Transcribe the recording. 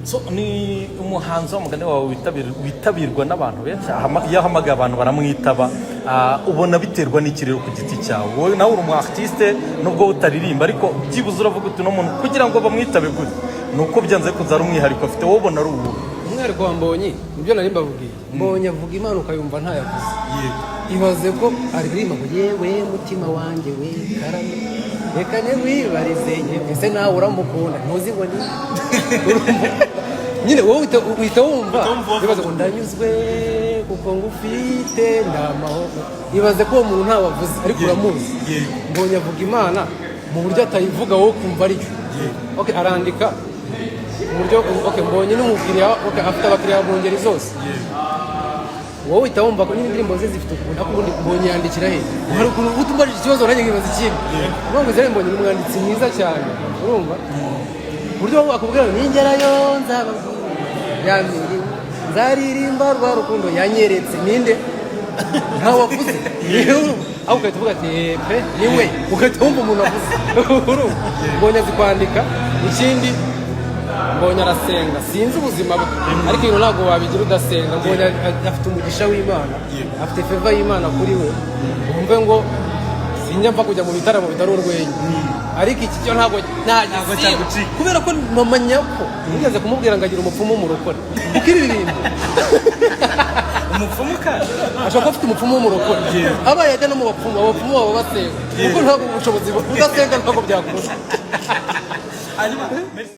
So ni umuhanzi w'umugani wawe witabirwa n'abantu benshi yahamagaye abantu baramwitaba ubona biterwa n'ikirero ku giti cyawe wowe nawe uri umu artiste nubwo utaririmba ariko byibuze uravuga uti no muntu kugira ngo bamwitabe gute nuko byanze kuza ari umwihariko afite wowe ubona ari ubu umwihariko wa Mbonyi nibyo nari mbabwiye Mbonyi avuga Imana ukayumva ntayavuze ibaze ko aririmba ngo yewe mutima wanjye we karame reka ne wibarize ese nawe uramukunda ntuzi ngo ni nyine wowe uhita wumva ibaze ngo ndanyuzwe kuko ngufite ndamaho ibaze ko uwo muntu ntawavuze ariko uramuzi Mbonyi avuga Imana mu buryo atayivuga wowe kumva ari okay arandika mu buryo okay Mbonyi n'umukiriya afite abakiriya mu ngeri zose wowe uhita wumva ko n'indirimbo ze zifite ukuntu akubundi Mbonyi yandikira he hari ukuntu utumbaje ikibazo nanjye nkibaza ikindi urumva zere Mbonyi ni umwanditsi mwiza cyane urumva buryo akubwira ningerayo nzababwira yamiri nzaririmba rwa rukundo yanyeretse ninde ntawavuze aho ukahita uvuga ati pe niwe ugahita wumva umuntu avuze urumva Mbonyi azi kwandika ikindi Mbonyi arasenga sinzi ubuzima bwe ariko ibintu ntabwo wabigira udasenga Mbonyi afite umugisha w'Imana afite feva y'Imana kuri we wumve ngo sinjya mva kujya mu bitaramo bitari urwenya ariko iki cyo ntabwo cyagutse kubera ko mama nyako nigeze kumubwira ngo agira umupfumu w'umurokore kuko ibi bintu umupfumu kandi ashobora kuba afite umupfumu w'umurokore abaye ajya no mu bapfumu abapfumu baba basenga kuko ntabwo ubushobozi udasenga ntabwo byakora